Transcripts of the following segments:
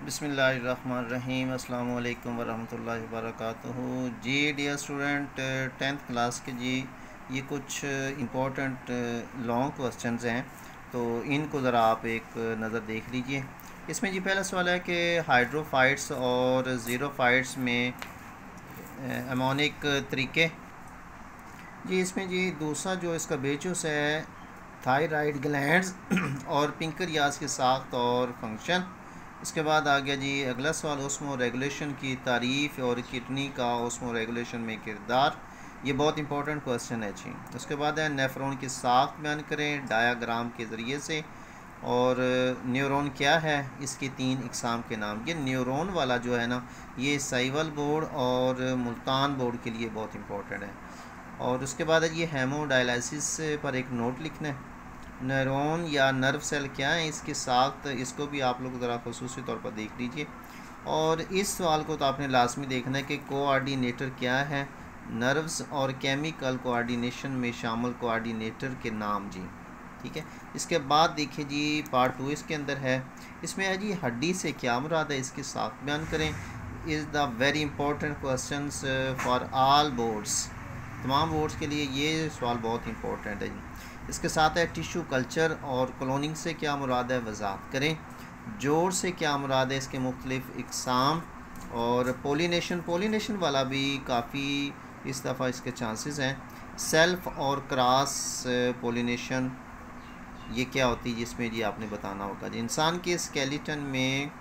बिस्मिल्लाहिर्रहमानिर्रहीम अस्सलाम वालेकुम वरहमतुल्लाहि वबरकातुहू। जी डियर स्टूडेंट, 10th क्लास के जी ये कुछ इम्पोर्टेंट लॉन्ग क्वेश्चंस हैं, तो इनको ज़रा आप एक नज़र देख लीजिए। इसमें जी पहला सवाल है कि हाइड्रोफाइट्स और ज़ीरोफाइट्स में अमोनिक तरीके। जी इसमें जी दूसरा जो इसका बेचूस है थायराइड ग्लैंड्स और पिंकरियाज की साख्त और फंक्शन। इसके बाद आ गया जी अगला सवाल ओस्मो रेगुलेशन की तारीफ़ और किडनी का ओस्मो रेगुलेशन में किरदार। ये बहुत इंपॉर्टेंट क्वेश्चन है जी। उसके बाद है नेफ्रॉन की साख्त बयान करें डायाग्राम के ज़रिए से। और न्यूरॉन क्या है, इसकी 3 इकसाम के नाम। ये न्यूरॉन वाला जो है ना, ये साइवल बोर्ड और मुल्तान बोर्ड के लिए बहुत इंपॉर्टेंट है। और उसके बाद है ये हेमोडायलिसिस पर एक नोट लिखना है। न्यूरॉन या नर्व सेल क्या है, इसके साथ इसको भी आप लोग ज़रा खुसूसी तौर पर देख लीजिए। और इस सवाल को तो आपने लाजमी देखना है कि कोऑर्डिनेटर क्या है। नर्व्स और केमिकल कोऑर्डिनेशन में शामिल कोऑर्डिनेटर के नाम जी, ठीक है। इसके बाद देखिए जी पार्ट 2 इसके अंदर है। इसमें है जी हड्डी से क्या मुराद है, इसके साथ बयान करें। Is the very important questions for all boards, तमाम बोर्ड्स के लिए ये सवाल बहुत इंपॉर्टेंट है जी। इसके साथ है टिश्यू कल्चर और क्लोनिंग से क्या मुराद है, वजाहत करें। जोड़ से क्या मुराद है, इसके मुख्तलिफ इकसाम। और पोलिनेशन वाला भी काफ़ी इस दफ़ा इसके चांसेस हैं। सेल्फ और क्रॉस पोलिनेशन ये क्या होती है, जिसमें जी आपने बताना होगा जी। इंसान के स्केलेटन में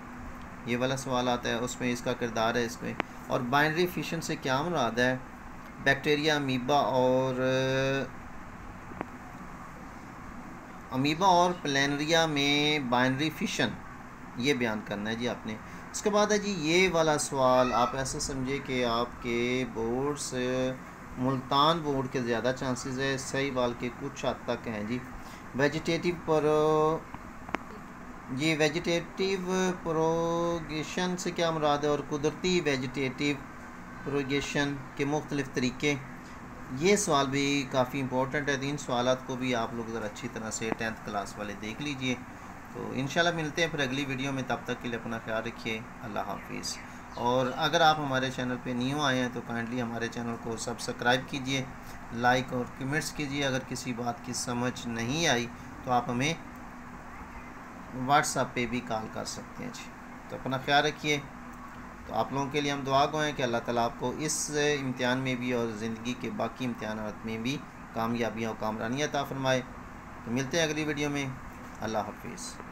ये वाला सवाल आता है, उसमें इसका किरदार है इसमें। और बाइनरी फिशन से क्या मुराद है, बैक्टीरिया अमीबा और प्लेनरिया में बाइनरी फिशन ये बयान करना है जी आपने। उसके बाद है जी ये वाला सवाल आप ऐसा समझे कि आपके बोर्ड से मुल्तान बोर्ड के ज़्यादा चांसेस है, सही वाल के कुछ हद तक हैं जी। वेजिटेटिव प्रोगेशन से क्या मुराद है, और कुदरती वेजिटेटिव प्रोगेशन के मुख्तलिफ तरीके। ये सवाल भी काफ़ी इंपॉर्टेंट है। 3 सवालात को भी आप लोग ज़रा अच्छी तरह से 10th क्लास वाले देख लीजिए। तो इंशाल्लाह मिलते हैं फिर अगली वीडियो में, तब तक के लिए अपना ख्याल रखिए। अल्लाह हाफिज़। और अगर आप हमारे चैनल पे न्यू आए हैं तो काइंडली हमारे चैनल को सब्सक्राइब कीजिए, लाइक और कमेंट्स कीजिए। अगर किसी बात की समझ नहीं आई तो आप हमें व्हाट्सएप पे भी कॉल कर सकते हैं जी। तो अपना ख्याल रखिए। तो आप लोगों के लिए हम दुआ गो हैं कि अल्लाह ताला आपको इस इम्तिहान में भी और ज़िंदगी के बाकी इम्तिहानात में भी कामयाबियाँ और कामरानियाँ अता फ़रमाए। तो मिलते हैं अगली वीडियो में। अल्लाह हाफिज़।